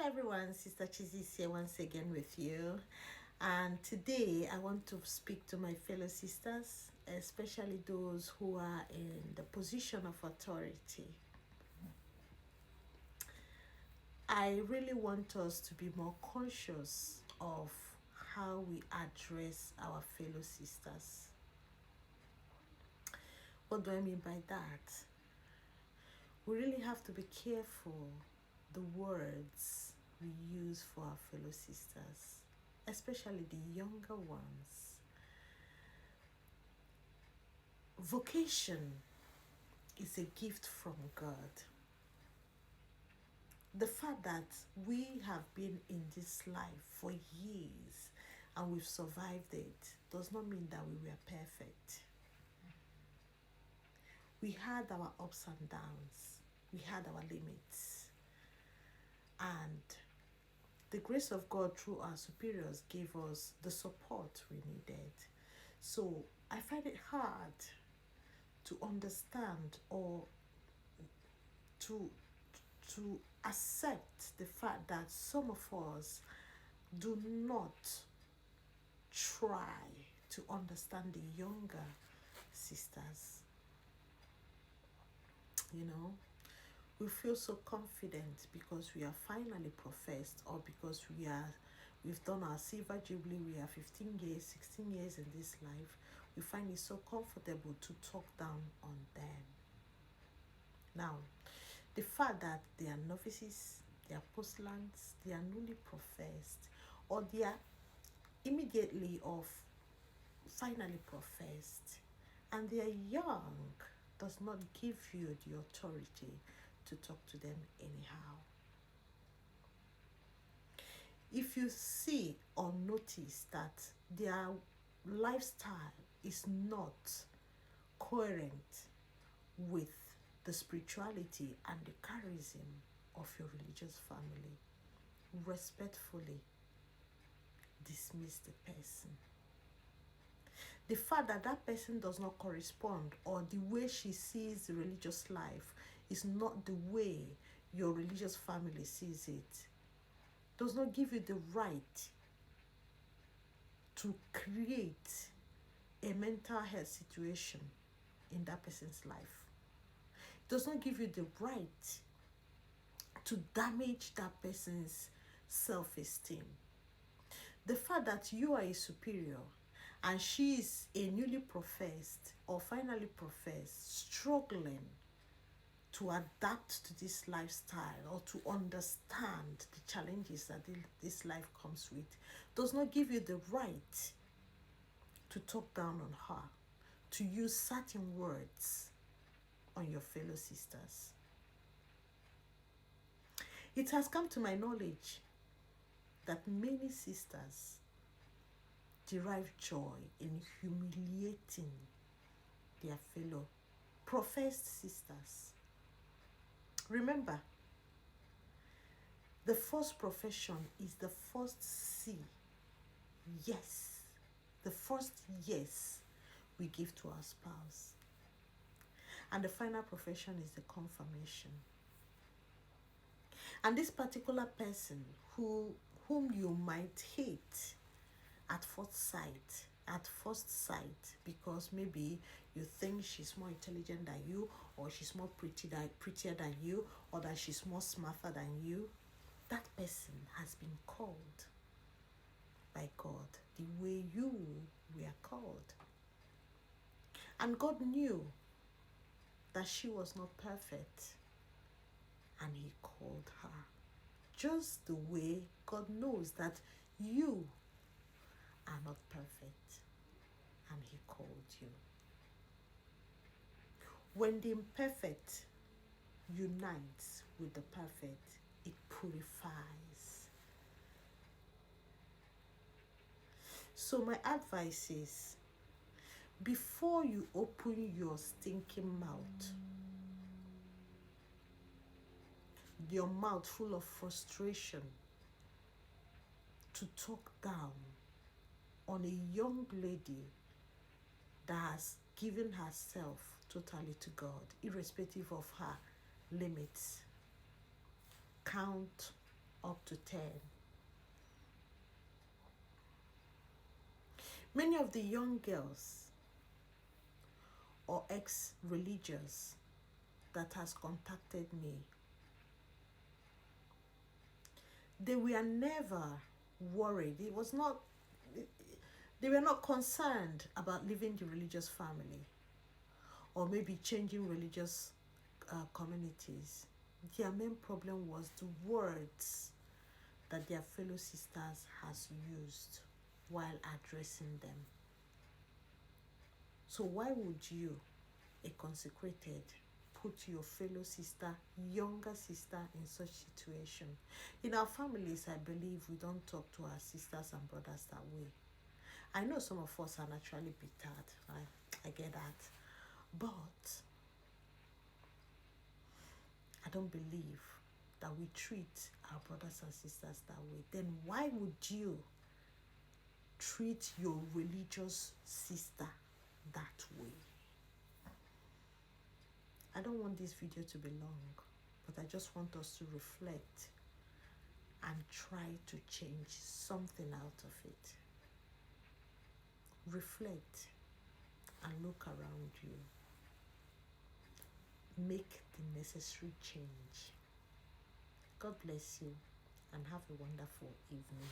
everyone, Sister Chizzy is here once again with you. And today I want to speak to my fellow sisters, especially those who are in the position of authority. I really want us to be more conscious of how we address our fellow sisters. What do I mean by that? We really have to be careful the words we use for our fellow sisters, especially the younger ones. Vocation is a gift from God. The fact that we have been in this life for years and we've survived it does not mean that we were perfect. We had our ups and downs. We had our limits. And the grace of God through our superiors gave us the support we needed. So I find it hard to understand or to accept the fact that some of us do not try to understand the younger sisters. We feel so confident because we are finally professed, or because we've done our silver jubilee, we are 15 years, 16 years in this life. We find it so comfortable to talk down on them. Now, the fact that they are novices, they are postulants, they are newly professed, or they are immediately of finally professed, and they are young, does not give you the authority to talk to them anyhow. If you see or notice that their lifestyle is not coherent with the spirituality and the charism of your religious family, respectfully dismiss the person. The fact that that person does not correspond, or the way she sees the religious life is not the way your religious family sees it, does not give you the right to create a mental health situation in that person's life. It does not give you the right to damage that person's self-esteem. The fact that you are a superior and she is a newly professed or finally professed, struggling to adapt to this lifestyle or to understand the challenges that this life comes with, does not give you the right to talk down on her, to use certain words on your fellow sisters. It has come to my knowledge that many sisters derive joy in humiliating their fellow professed sisters. Remember, the first profession is the first C. Yes. The first yes we give to our spouse. And the final profession is the confirmation. And this particular person whom you might hate at first sight, because maybe you think she's more intelligent than you, or she's more prettier than you, or that she's more smarter than you, that person has been called by God the way you were called. And God knew that she was not perfect, and he called her just the way God knows that you are not perfect, and he called you. When the imperfect unites with the perfect, it purifies. So my advice is, before you open your stinking mouth, your mouth full of frustration, to talk down on a young lady that has given herself totally to God, irrespective of her limits, count up to 10. Many of the young girls or ex-religious that has contacted me, they were never worried. They were not concerned about leaving the religious family or maybe changing religious communities. Their main problem was the words that their fellow sisters has used while addressing them. So why would you, a consecrated, put your fellow sister, younger sister, in such situation? In our families, I believe we don't talk to our sisters and brothers that way. I know some of us are naturally bitter, I get that, but I don't believe that we treat our brothers and sisters that way. Then why would you treat your religious sister that way? I don't want this video to be long, but I just want us to reflect and try to change something out of it. Reflect and look around you. Make the necessary change. God bless you and have a wonderful evening.